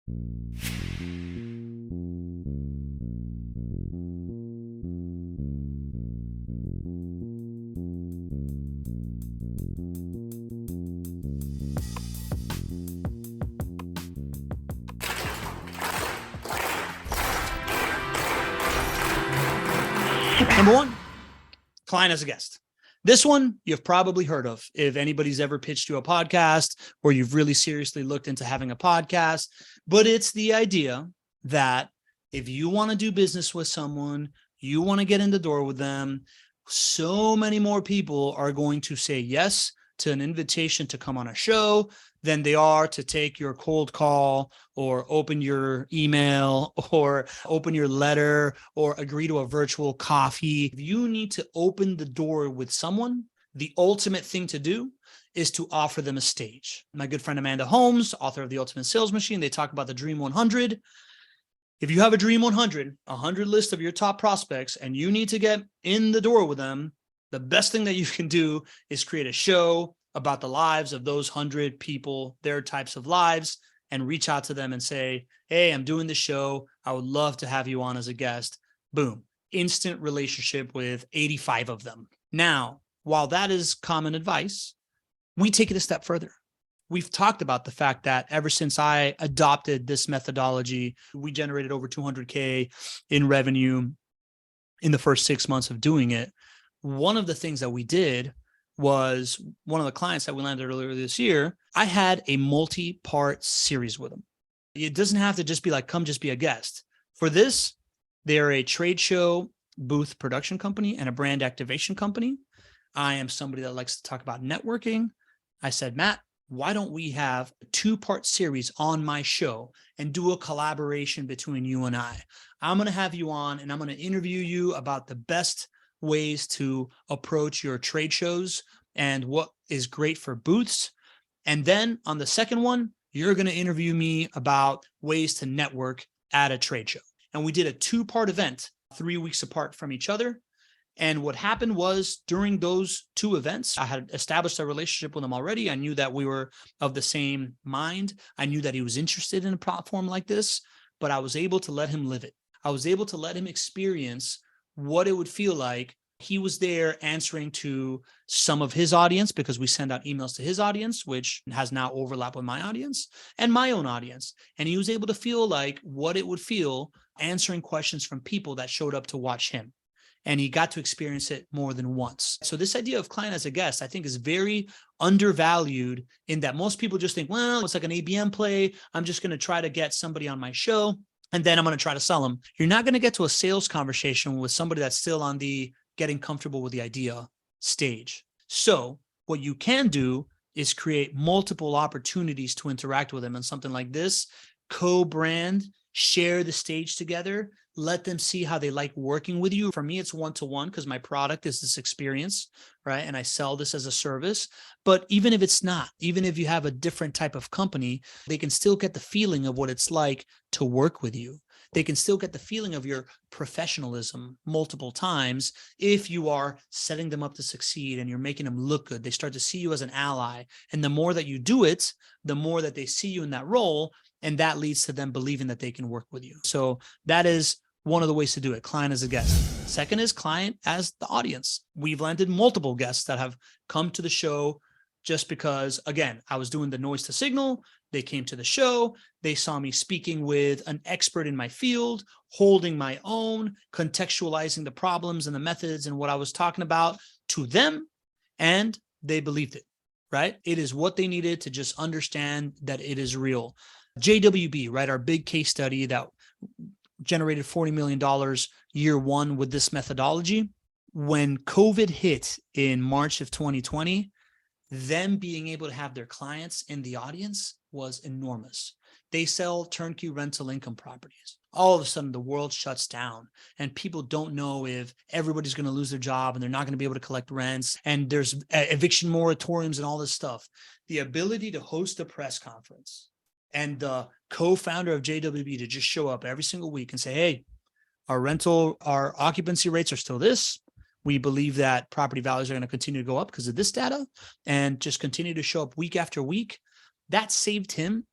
Number one, client as a guest. This one you've probably heard of if anybody's ever pitched you a podcast or you've really seriously looked into having a podcast. But it's the idea that if you want to do business with someone, you want to get in the door with them, so many more people are going to say yes to an invitation to come on a show than they are to take your cold call or open your email or open your letter or agree to a virtual coffee. If you need to open the door with someone, the ultimate thing to do is to offer them a stage. My good friend Amanda Holmes, author of The Ultimate Sales Machine, they talk about the Dream 100. If you have a Dream 100, 100 list of your top prospects, and you need to get in the door with them, the best thing that you can do is create a show about the lives of those 100 people, their types of lives, and reach out to them and say, hey, I'm doing this show. I would love to have you on as a guest. Boom. Instant relationship with 85 of them. Now, while that is common advice, we take it a step further. We've talked about the fact that ever since I adopted this methodology, we generated over 200K in revenue in the first 6 months of doing it. One of the things that we did was one of the clients that we landed earlier this year, I had a multi-part series with them. It doesn't have to just be like, come just be a guest. For this, they're a trade show booth production company and a brand activation company. I am somebody that likes to talk about networking. I said, Matt, why don't we have a 2-part series on my show and do a collaboration between you and I? I'm going to have you on and I'm going to interview you about the best ways to approach your trade shows and what is great for booths. And then on the second one, you're going to interview me about ways to network at a trade show. And we did a 2-part event, 3 weeks apart from each other. And what happened was during those 2 events, I had established a relationship with him already. I knew that we were of the same mind. I knew that he was interested in a platform like this, but I was able to let him live it. I was able to let him experience what it would feel like. He was there answering to some of his audience because we send out emails to his audience, which has now overlap with my audience and my own audience. And he was able to feel like what it would feel answering questions from people that showed up to watch him. And he got to experience it more than once. So this idea of client as a guest, I think, is very undervalued in that most people just think, well, it's like an ABM play. I'm just going to try to get somebody on my show and then I'm going to try to sell them. You're not going to get to a sales conversation with somebody that's still on the getting comfortable with the idea stage. So what you can do is create multiple opportunities to interact with them. And something like this, co-brand, share the stage together, let them see how they like working with you. For me, it's one-to-one because my product is this experience, right? And I sell this as a service. But even if it's not, even if you have a different type of company, they can still get the feeling of what it's like to work with you. They can still get the feeling of your professionalism multiple times if you are setting them up to succeed and you're making them look good. They start to see you as an ally. And the more that you do it, the more that they see you in that role. And that leads to them believing that they can work with you. So that is one of the ways to do it, client as a guest. Second is client as the audience. We've landed multiple guests that have come to the show just because, again, I was doing the noise to signal. They came to the show. They saw me speaking with an expert in my field, holding my own, contextualizing the problems and the methods and what I was talking about to them, and they believed it, right? It is what they needed to just understand that it is real. JWB, right? Our big case study that generated $40 million year one with this methodology. When COVID hit in March of 2020, them being able to have their clients in the audience was enormous. They sell turnkey rental income properties. All of a sudden, the world shuts down and people don't know if everybody's going to lose their job and they're not going to be able to collect rents. And there's eviction moratoriums and all this stuff. The ability to host a press conference and the co-founder of JWB to just show up every single week and say, hey, our occupancy rates are still this. We believe that property values are going to continue to go up because of this data, and just continue to show up week after week. That saved him,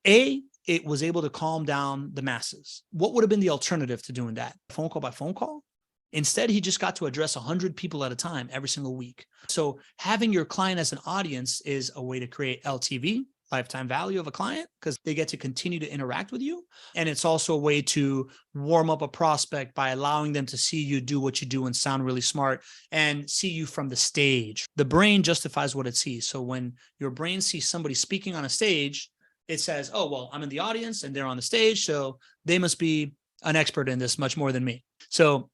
A, it was able to calm down the masses. What would have been the alternative to doing that? Phone call by phone call? Instead, he just got to address 100 people at a time every single week. So having your client as an audience is a way to create LTV, lifetime value of a client, because they get to continue to interact with you. And it's also a way to warm up a prospect by allowing them to see you do what you do and sound really smart and see you from the stage. The brain justifies what it sees. So when your brain sees somebody speaking on a stage, it says, oh, well, I'm in the audience and they're on the stage, so they must be an expert in this much more than me. So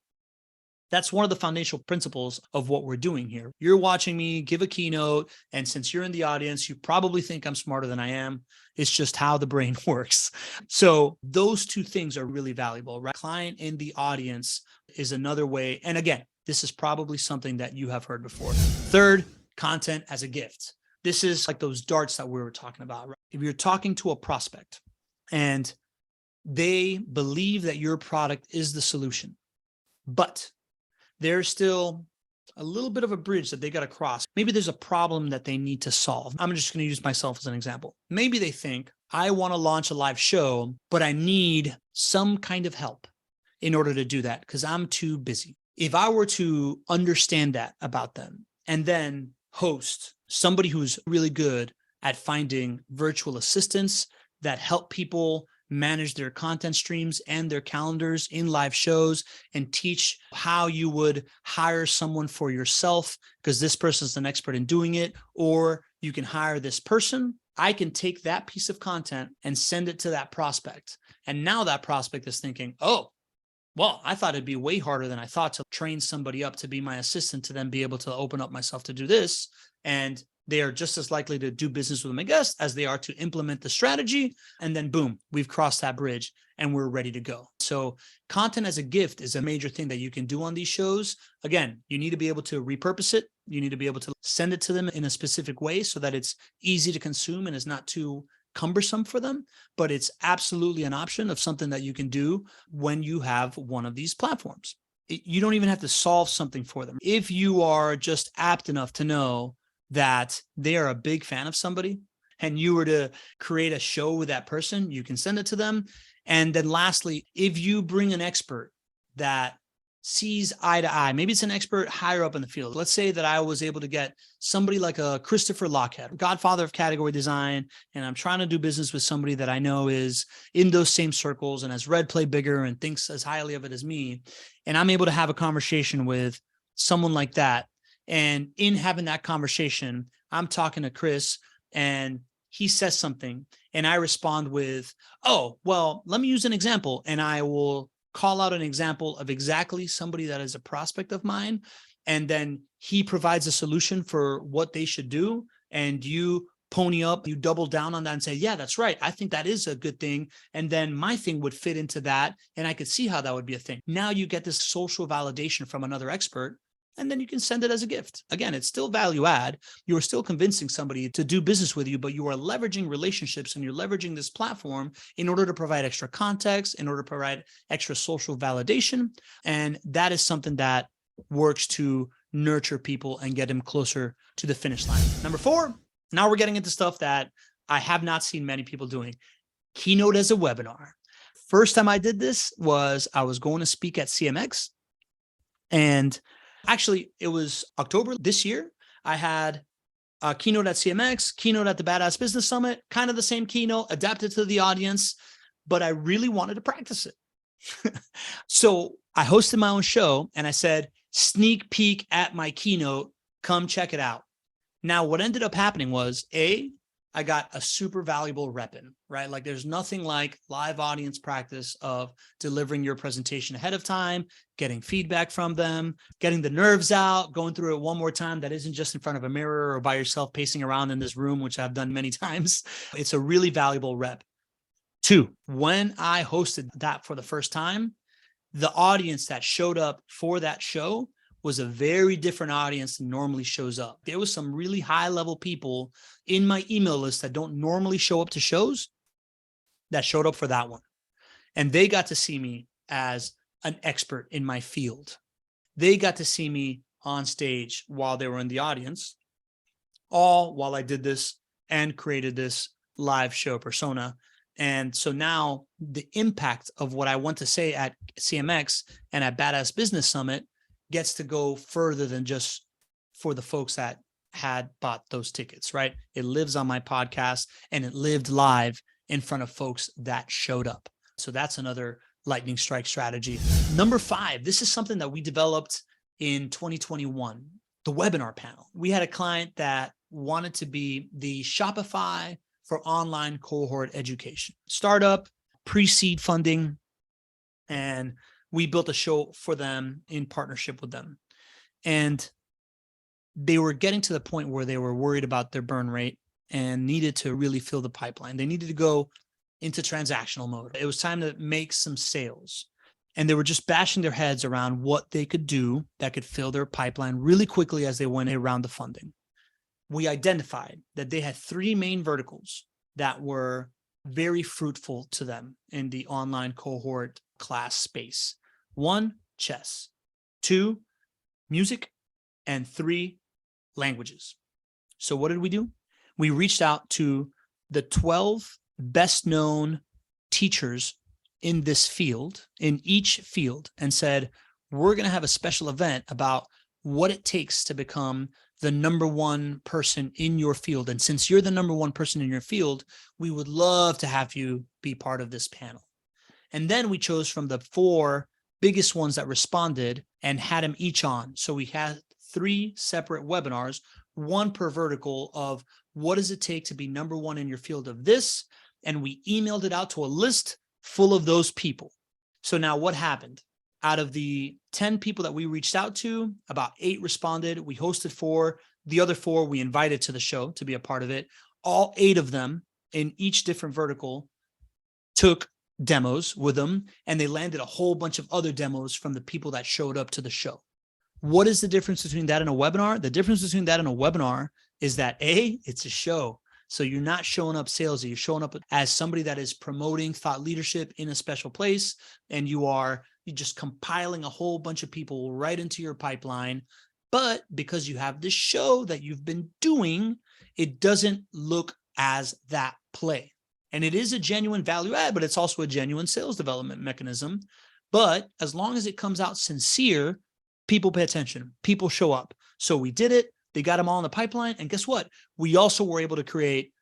that's one of the foundational principles of what we're doing here. You're watching me give a keynote, and since you're in the audience, you probably think I'm smarter than I am. It's just how the brain works. So those two things are really valuable, right? Client in the audience is another way. And again, this is probably something that you have heard before. Third, content as a gift. This is like those darts that we were talking about, right? If you're talking to a prospect and they believe that your product is the solution, but there's still a little bit of a bridge that they got to cross. Maybe there's a problem that they need to solve. I'm just going to use myself as an example. Maybe they think, I want to launch a live show, but I need some kind of help in order to do that because I'm too busy. If I were to understand that about them and then host somebody who's really good at finding virtual assistants that help people manage their content streams and their calendars in live shows and teach how you would hire someone for yourself because this person's an expert in doing it, or you can hire this person. I can take that piece of content and send it to that prospect. And now that prospect is thinking, oh, well, I thought it'd be way harder than I thought to train somebody up to be my assistant to then be able to open up myself to do this. And they are just as likely to do business with my guest as they are to implement the strategy. And then boom, we've crossed that bridge and we're ready to go. So content as a gift is a major thing that you can do on these shows. Again, you need to be able to repurpose it. You need to be able to send it to them in a specific way so that it's easy to consume and is not too cumbersome for them, but it's absolutely an option of something that you can do when you have one of these platforms. You don't even have to solve something for them. If you are just apt enough to know that they are a big fan of somebody and you were to create a show with that person, you can send it to them. And then lastly, if you bring an expert that sees eye to eye, maybe it's an expert higher up in the field. Let's say that I was able to get somebody like a Christopher Lockhead, godfather of category design, and I'm trying to do business with somebody that I know is in those same circles and has read Play Bigger and thinks as highly of it as me. And I'm able to have a conversation with someone like that. And in having that conversation, I'm talking to Chris and he says something and I respond with, oh, well, let me use an example. And I will call out an example of exactly somebody that is a prospect of mine. And then he provides a solution for what they should do. And you pony up, you double down on that and say, yeah, that's right. I think that is a good thing. And then my thing would fit into that. And I could see how that would be a thing. Now you get this social validation from another expert. And then you can send it as a gift. Again, it's still value add. You're still convincing somebody to do business with you, but you are leveraging relationships and you're leveraging this platform in order to provide extra context, in order to provide extra social validation. And that is something that works to nurture people and get them closer to the finish line. Number 4, now we're getting into stuff that I have not seen many people doing. Keynote as a webinar. First time I did this was I was going to speak at CMX, and actually, it was October this year. I had a keynote at CMX, keynote at the Badass Business Summit, kind of the same keynote, adapted to the audience, but I really wanted to practice it. So I hosted my own show and I said, sneak peek at my keynote, come check it out. Now, what ended up happening was, I got a super valuable rep in, right? Like there's nothing like live audience practice of delivering your presentation ahead of time, getting feedback from them, getting the nerves out, going through it one more time. That isn't just in front of a mirror or by yourself pacing around in this room, which I've done many times. It's a really valuable rep. 2, when I hosted that for the first time, the audience that showed up for that show was a very different audience than normally shows up. There was some really high level people in my email list that don't normally show up to shows that showed up for that one. And they got to see me as an expert in my field. They got to see me on stage while they were in the audience, all while I did this and created this live show persona And so now the impact of what I want to say at CMX and at Badass Business Summit gets to go further than just for the folks that had bought those tickets, right? It lives on my podcast and it lived live in front of folks that showed up. So that's another lightning strike strategy. Number 5, this is something that we developed in 2021, the webinar panel. We had a client that wanted to be the Shopify for online cohort education, startup, pre-seed funding, and we built a show for them in partnership with them. And they were getting to the point where they were worried about their burn rate and needed to really fill the pipeline. They needed to go into transactional mode. It was time to make some sales. And they were just bashing their heads around what they could do that could fill their pipeline really quickly as they went around the funding. We identified that they had 3 main verticals that were very fruitful to them in the online cohort class space. 1, chess. 2, music. And 3, languages. So what did we do? We reached out to the 12 best known teachers in this field, in each field, and said, we're going to have a special event about what it takes to become the number 1 person in your field. And since you're the number 1 person in your field, we would love to have you be part of this panel. And then we chose from the 4 biggest ones that responded and had them each on. So we had 3 separate webinars, 1 per vertical, of what does it take to be number 1 in your field of this? And we emailed it out to a list full of those people. So now what happened? Out of the 10 people that we reached out to, about 8 responded. We hosted 4. The other 4 we invited to the show to be a part of it. All 8 of them in each different vertical took demos with them, and they landed a whole bunch of other demos from the people that showed up to the show. What is the difference between that and a webinar? The difference between that and a webinar is that A, it's a show. So you're not showing up salesy. You're showing up as somebody that is promoting thought leadership in a special place, and you're just compiling a whole bunch of people right into your pipeline. But because you have this show that you've been doing, it doesn't look as that play. And it is a genuine value add, but it's also a genuine sales development mechanism. But as long as it comes out sincere, people pay attention, people show up. So we did it. They got them all in the pipeline. And guess what? We also were able to create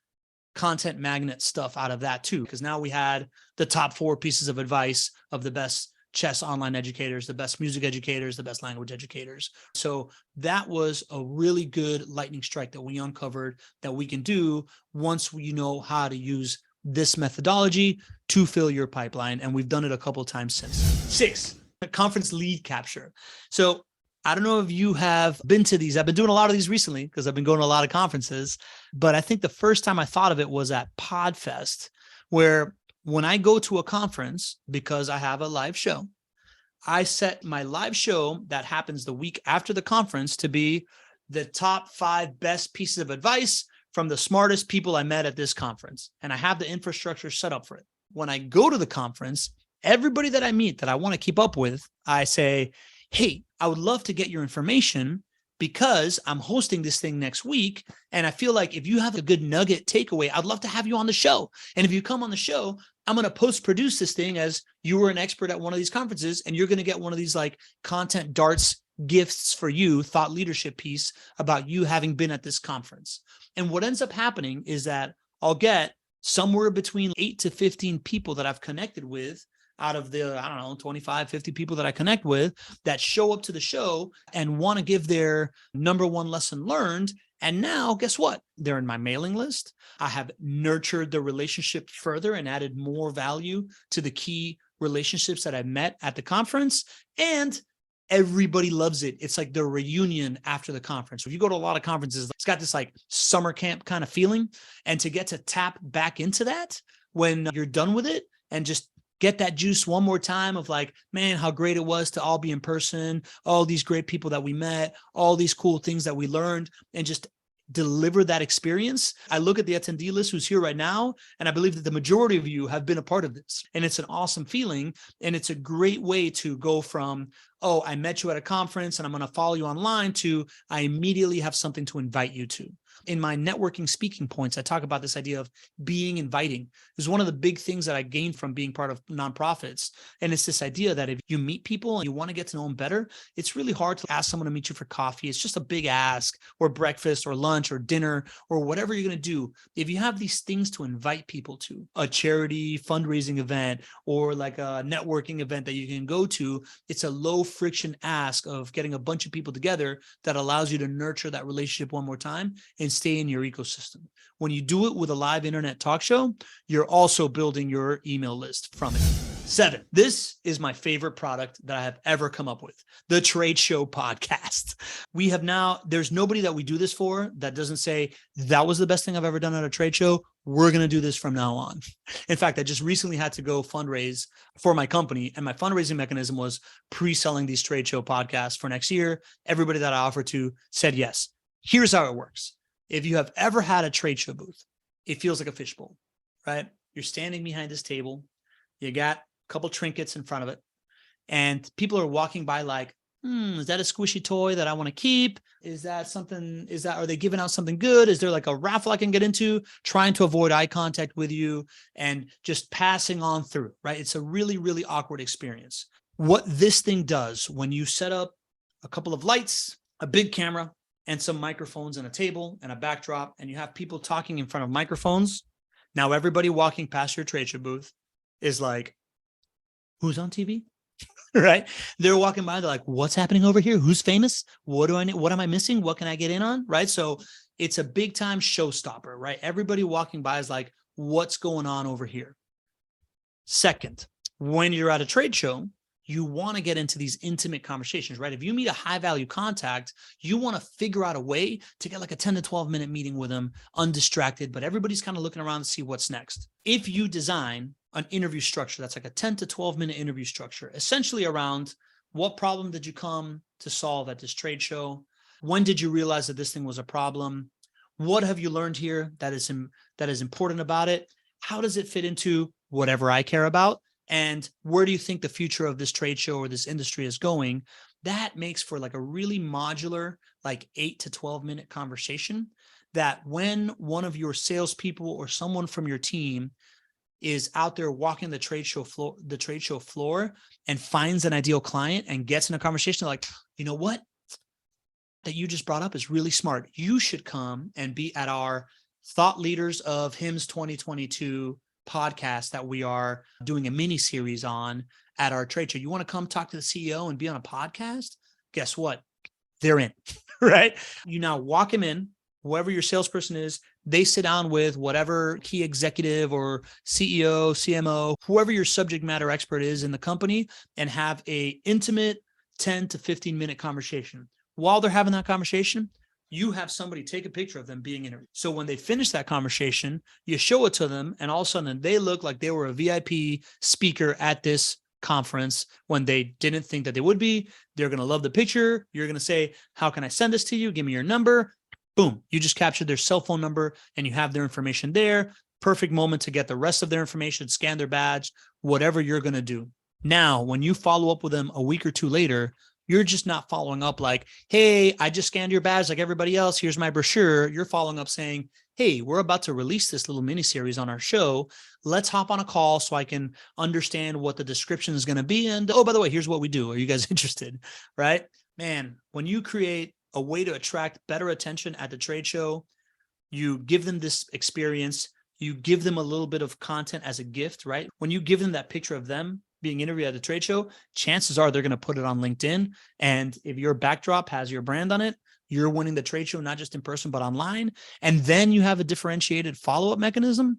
content magnet stuff out of that too, because now we had the top 4 pieces of advice of the best chess online educators, the best music educators, the best language educators. So that was a really good lightning strike that we uncovered that we can do once we know how to use this methodology to fill your pipeline. And we've done it a couple of times since. 6, conference lead capture. So I don't know if you have been to these. I've been doing a lot of these recently because I've been going to a lot of conferences. But I think the first time I thought of it was at PodFest, where when I go to a conference, because I have a live show, I set my live show that happens the week after the conference to be the top 5 best pieces of advice from the smartest people I met at this conference. And I have the infrastructure set up for it. When I go to the conference, everybody that I meet that I want to keep up with, I say, hey, I would love to get your information because I'm hosting this thing next week. And I feel like if you have a good nugget takeaway, I'd love to have you on the show. And if you come on the show, I'm going to post-produce this thing as you were an expert at one of these conferences, and you're going to get one of these like content darts gifts for you, thought leadership piece about you having been at this conference. And what ends up happening is that I'll get somewhere between 8 to 15 people that I've connected with out of the, 25, 50 people that I connect with that show up to the show and want to give their number 1 lesson learned. And now, guess what? They're in my mailing list. I have nurtured the relationship further and added more value to the key relationships that I met at the conference. And everybody loves it. It's like the reunion after the conference. If you go to a lot of conferences, it's got this like summer camp kind of feeling. And to get to tap back into that when you're done with it and just get that juice one more time of like, man, how great it was to all be in person, all these great people that we met, all these cool things that we learned, and just deliver that experience. I look at the attendee list who's here right now, and I believe that the majority of you have been a part of this. And it's an awesome feeling. And it's a great way to go from, oh, I met you at a conference and I'm going to follow you online, to I immediately have something to invite you to. In my networking speaking points, I talk about this idea of being inviting. It's one of the big things that I gained from being part of nonprofits. And it's this idea that if you meet people and you want to get to know them better, it's really hard to ask someone to meet you for coffee. It's just a big ask, or breakfast or lunch or dinner or whatever you're going to do. If you have these things to invite people to, a charity fundraising event or like a networking event that you can go to, it's a low friction ask of getting a bunch of people together that allows you to nurture that relationship one more time and stay in your ecosystem. When you do it with a live internet talk show, you're also building your email list from it. 7, this is my favorite product that I have ever come up with, the Tradeshow Podcast. We have now, there's nobody that we do this for that doesn't say, that was the best thing I've ever done at a trade show. We're going to do this from now on. In fact, I just recently had to go fundraise for my company, and my fundraising mechanism was pre-selling these trade show podcasts for next year. Everybody that I offered to said yes. Here's how it works. If you have ever had a trade show booth, it feels like a fishbowl, right? You're standing behind this table. You got a couple trinkets in front of it, and people are walking by like, is that a squishy toy that I want to keep? Is that something, are they giving out something good? Is there like a raffle I can get into? Trying to avoid eye contact with you and just passing on through, right? It's a really, really awkward experience. What this thing does when you set up a couple of lights, a big camera, and some microphones and a table and a backdrop, and you have people talking in front of microphones. Now everybody walking past your trade show booth is like, who's on TV? Right? They're walking by. They're like, what's happening over here? Who's famous? What do I need? What am I missing? What can I get in on? Right? So it's a big time showstopper, right? Everybody walking by is like, what's going on over here? Second, when you're at a trade show, you want to get into these intimate conversations, right? If you meet a high value contact, you want to figure out a way to get like a 10 to 12 minute meeting with them undistracted, but everybody's kind of looking around to see what's next. If you design an interview structure that's like a 10 to 12 minute interview structure, essentially around what problem did you come to solve at this trade show? When did you realize that this thing was a problem? What have you learned here that is important about it? How does it fit into whatever I care about? And where do you think the future of this trade show or this industry is going? That makes for like a really modular, like 8 to 12 minute conversation that when one of your salespeople or someone from your team is out there walking the trade show floor and finds an ideal client and gets in a conversation, like, you know what? That you just brought up is really smart. You should come and be at our Thought Leaders of HIMSS 2022 podcast that we are doing a mini series on at our trade show. You want to come talk to the CEO and be on a podcast? Guess what? They're in, right? You now walk him in, whoever your salesperson is, they sit down with whatever key executive or CEO, CMO, whoever your subject matter expert is in the company, and have a intimate 10 to 15 minute conversation. While they're having that conversation, you have somebody take a picture of them being interviewed. So when they finish that conversation, you show it to them, and all of a sudden they look like they were a VIP speaker at this conference when they didn't think that they would be. They're going to love the picture. You're going to say, how can I send this to you? Give me your number. Boom. You just captured their cell phone number and you have their information there. Perfect moment to get the rest of their information, scan their badge, whatever you're going to do. Now, when you follow up with them a week or two later, you're just not following up like, hey, I just scanned your badge like everybody else. Here's my brochure. You're following up saying, hey, we're about to release this little mini series on our show. Let's hop on a call so I can understand what the description is going to be. And oh, by the way, here's what we do. Are you guys interested? Right? Man, when you create a way to attract better attention at the trade show, you give them this experience, you give them a little bit of content as a gift, right? When you give them that picture of them being interviewed at the trade show, chances are they're going to put it on LinkedIn. And if your backdrop has your brand on it, you're winning the trade show, not just in person, but online. And then you have a differentiated follow-up mechanism.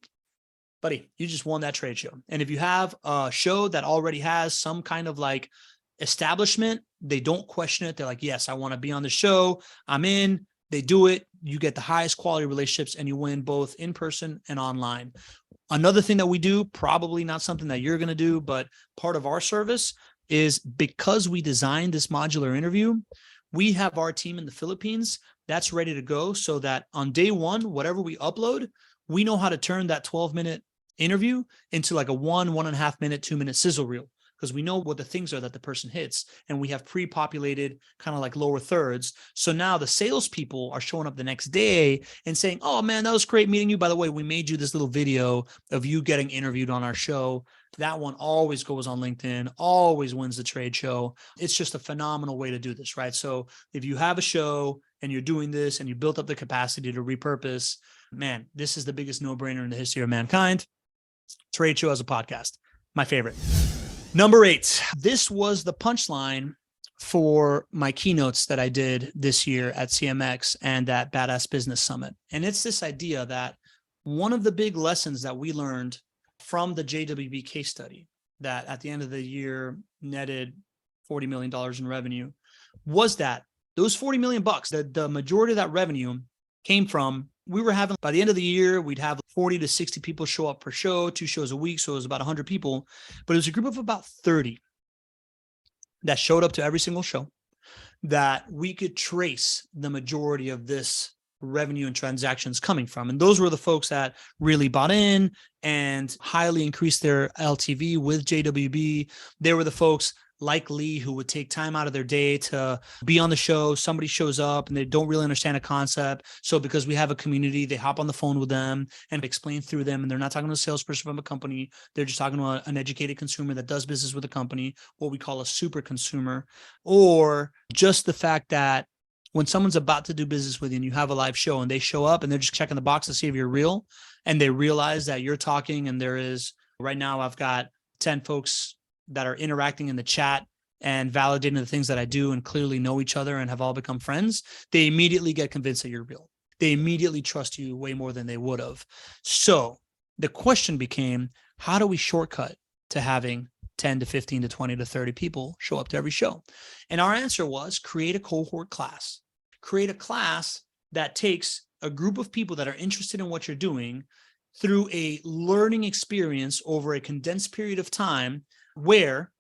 Buddy, you just won that trade show. And if you have a show that already has some kind of like establishment, they don't question it. They're like, yes, I want to be on the show. I'm in. They do it. You get the highest quality relationships and you win both in person and online. Another thing that we do, probably not something that you're going to do, but part of our service is because we designed this modular interview, we have our team in the Philippines that's ready to go so that on day one, whatever we upload, we know how to turn that 12-minute interview into like a 1.5 minute, 2-minute sizzle reel. because we know what the things are that the person hits, and we have pre-populated kind of like lower thirds. So now the salespeople are showing up the next day and saying, oh man, that was great meeting you. By the way, we made you this little video of you getting interviewed on our show. That one always goes on LinkedIn, always wins the trade show. It's just a phenomenal way to do this, right? So if you have a show and you're doing this and you built up the capacity to repurpose, man, this is the biggest no-brainer in the history of mankind. Tradeshow as a podcast, my favorite. Number 8, this was the punchline for my keynotes that I did this year at CMX and at Badass Business Summit. And it's this idea that one of the big lessons that we learned from the JWB case study that at the end of the year netted $40 million in revenue was that those $40 million, the majority of that revenue came from, we were having, by the end of the year, we'd have 40 to 60 people show up per show, 2 shows a week. So it was about 100 people, but it was a group of about 30 that showed up to every single show that we could trace the majority of this revenue and transactions coming from. And those were the folks that really bought in and highly increased their LTV with JWB. They were the folks like Lee who would take time out of their day to be on the show. Somebody shows up and they don't really understand a concept. So because we have a community, they hop on the phone with them and explain through them. And they're not talking to a salesperson from a company. They're just talking to an educated consumer that does business with a company, what we call a super consumer. Or just the fact that when someone's about to do business with you and you have a live show and they show up and they're just checking the box to see if you're real, and they realize that you're talking, and there is, right now I've got 10 folks that are interacting in the chat and validating the things that I do and clearly know each other and have all become friends, they immediately get convinced that you're real. They immediately trust you way more than they would have. So the question became, how do we shortcut to having 10 to 15 to 20 to 30 people show up to every show? And our answer was create a cohort class. Create a class that takes a group of people that are interested in what you're doing through a learning experience over a condensed period of time where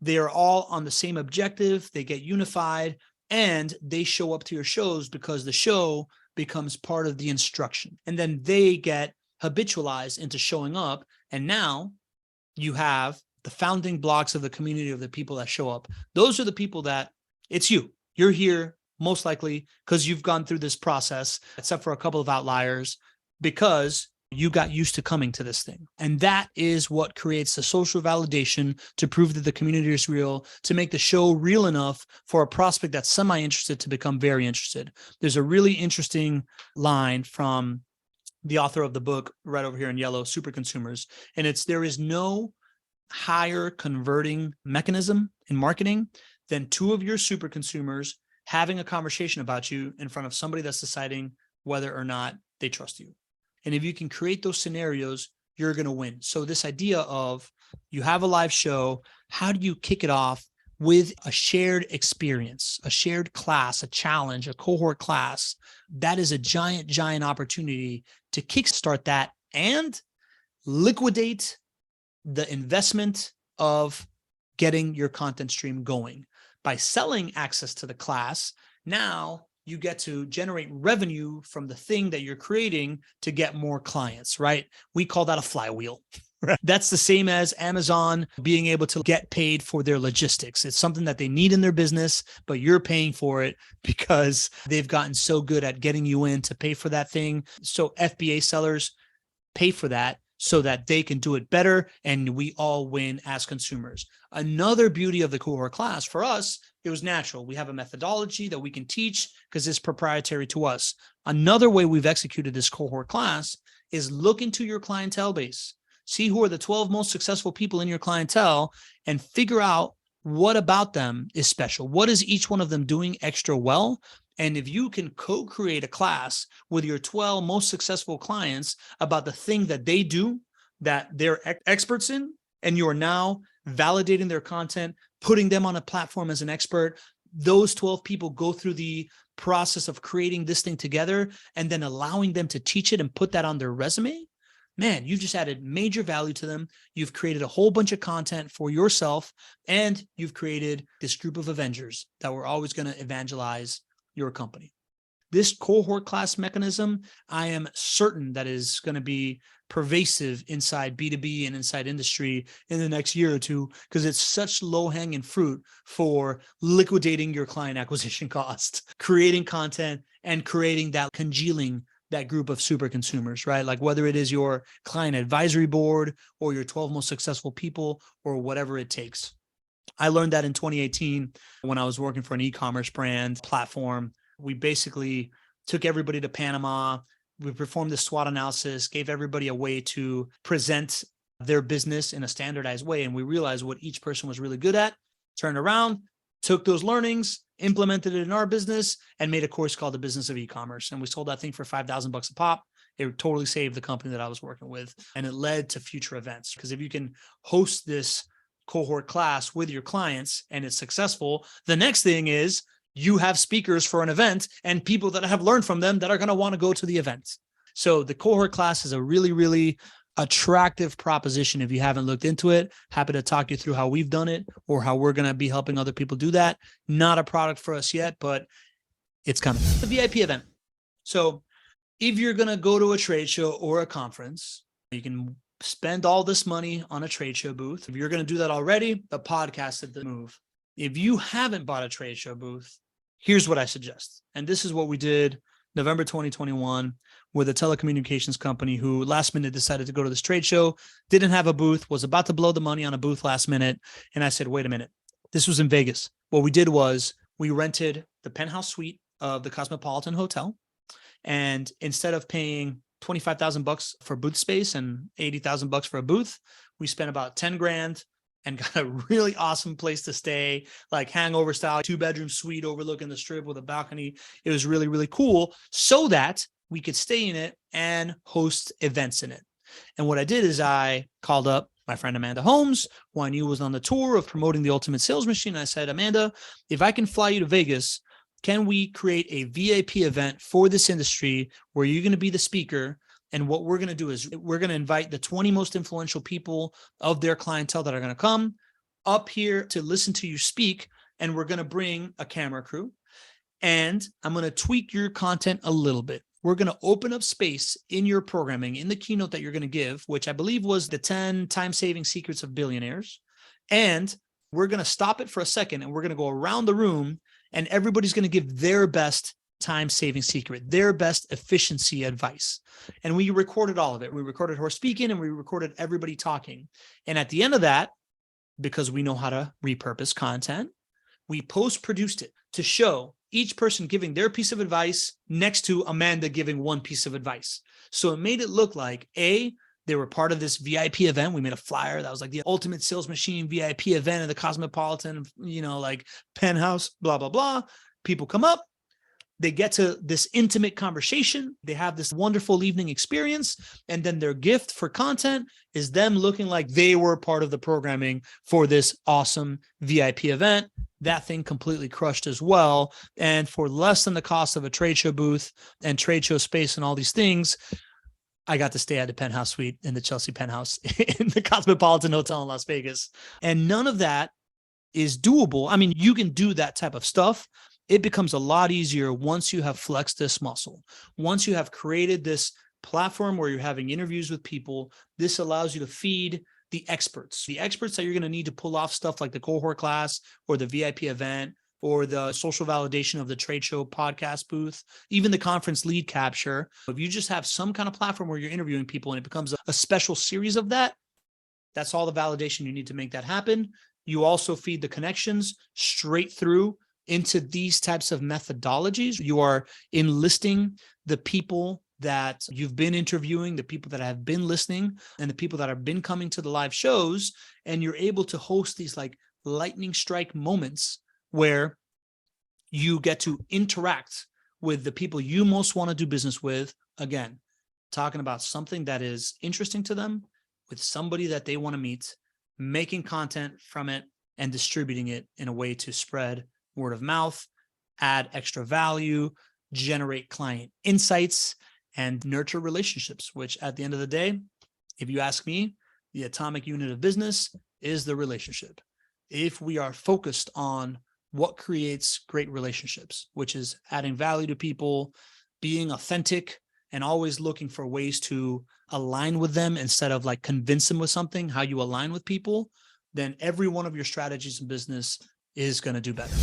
they are all on the same objective, they get unified, and they show up to your shows because the show becomes part of the instruction. And then they get habitualized into showing up. And now you have the founding blocks of the community of the people that show up. Those are the people that it's you. You're here most likely because you've gone through this process, except for a couple of outliers, because you got used to coming to this thing. And that is what creates the social validation to prove that the community is real, to make the show real enough for a prospect that's semi-interested to become very interested. There's a really interesting line from the author of the book right over here in yellow, Super Consumers. And it's, there is no higher converting mechanism in marketing than 2 of your super consumers having a conversation about you in front of somebody that's deciding whether or not they trust you. And if you can create those scenarios, you're going to win. So this idea of you have a live show, how do you kick it off with a shared experience, a shared class, a challenge, a cohort class? That is a giant, giant opportunity to kickstart that and liquidate the investment of getting your content stream going. By selling access to the class, now you get to generate revenue from the thing that you're creating to get more clients, right? We call that a flywheel. That's the same as Amazon being able to get paid for their logistics. It's something that they need in their business, but you're paying for it because they've gotten so good at getting you in to pay for that thing. So FBA sellers pay for that so that they can do it better, and we all win as consumers. Another beauty of the cohort class for us, it was natural. We have a methodology that we can teach because it's proprietary to us. Another way we've executed this cohort class is look into your clientele base. See who are the 12 most successful people in your clientele and figure out what about them is special. What is each one of them doing extra well? And if you can co-create a class with your 12 most successful clients about the thing that they do that they're experts in, and you are now validating their content, putting them on a platform as an expert, those 12 people go through the process of creating this thing together and then allowing them to teach it and put that on their resume. Man, you've just added major value to them. You've created a whole bunch of content for yourself, and you've created this group of Avengers that were always going to evangelize your company. this cohort class mechanism, I am certain that is going to be pervasive inside B2B and inside industry in the next year or two, because it's such low-hanging fruit for liquidating your client acquisition cost, creating content, and creating that congealing that group of super consumers, right? Like whether it is your client advisory board or your 12 most successful people or whatever it takes. I learned that in 2018 when I was working for an e-commerce brand platform. We basically took everybody to Panama. We performed this SWOT analysis, gave everybody a way to present their business in a standardized way. And we realized what each person was really good at, turned around, took those learnings, implemented it in our business, and made a course called The Business of E-commerce. And we sold that thing for $5,000 a pop. It totally saved the company that I was working with. And it led to future events. Because if you can host this cohort class with your clients and it's successful, the next thing is you have speakers for an event and people that have learned from them that are going to want to go to the event. So the cohort class is a really, really attractive proposition. If you haven't looked into it, happy to talk you through how we've done it or how we're going to be helping other people do that. Not a product for us yet, but it's coming. The VIP event. So if you're going to go to a trade show or a conference, you can spend all this money on a trade show booth. If you're going to do that already, the podcast is the move. If you haven't bought a trade show booth, here's what I suggest. And this is what we did November 2021 with a telecommunications company who last minute decided to go to this trade show, didn't have a booth, was about to blow the money on a booth last minute. And I said, wait a minute, this was in Vegas. What we did was we rented the penthouse suite of the Cosmopolitan Hotel. And instead of paying $25,000 for booth space and $80,000 for a booth, we spent about 10 grand and got a really awesome place to stay, like hangover style, 2-bedroom suite overlooking the strip with a balcony. It was really, really cool so that we could stay in it and host events in it. And what I did is I called up my friend Amanda Holmes, who I knew was on the tour of promoting the Ultimate Sales Machine. I said, Amanda, if I can fly you to Vegas, can we create a VIP event for this industry where you're going to be the speaker? And what we're going to do is we're going to invite the 20 most influential people of their clientele that are going to come up here to listen to you speak. And we're going to bring a camera crew. And I'm going to tweak your content a little bit. We're going to open up space in your programming, in the keynote that you're going to give, which I believe was the 10 time-saving secrets of billionaires. And we're going to stop it for a second and we're going to go around the room and everybody's going to give their best time-saving secret, their best efficiency advice. And we recorded all of it. We recorded her speaking and we recorded everybody talking. And at the end of that, because we know how to repurpose content, we post-produced it to show each person giving their piece of advice next to Amanda giving one piece of advice. So it made it look like, A, they were part of this VIP event. We made a flyer that was like the Ultimate Sales Machine VIP event at the Cosmopolitan, like penthouse, blah, blah, blah. People come up. They get to this intimate conversation. They have this wonderful evening experience. And then their gift for content is them looking like they were part of the programming for this awesome VIP event. That thing completely crushed as well. And for less than the cost of a trade show booth and trade show space and all these things, I got to stay at the penthouse suite in the Chelsea penthouse in the Cosmopolitan Hotel in Las Vegas. And none of that is doable. I mean, you can do that type of stuff. It becomes a lot easier once you have flexed this muscle. Once you have created this platform where you're having interviews with people, this allows you to feed the experts that you're going to need to pull off stuff like the cohort class or the VIP event or the social validation of the trade show podcast booth, even the conference lead capture. If you just have some kind of platform where you're interviewing people and it becomes a special series of that, that's all the validation you need to make that happen. You also feed the connections straight through into these types of methodologies. You are enlisting the people that you've been interviewing, the people that have been listening, and the people that have been coming to the live shows, and you're able to host these like lightning strike moments where you get to interact with the people you most want to do business with. Again, talking about something that is interesting to them with somebody that they want to meet, making content from it and distributing it in a way to spread word of mouth, add extra value, generate client insights, and nurture relationships, which at the end of the day, if you ask me, the atomic unit of business is the relationship. If we are focused on what creates great relationships, which is adding value to people, being authentic, and always looking for ways to align with them instead of like convince them with something, how you align with people, then every one of your strategies in business is going to do better.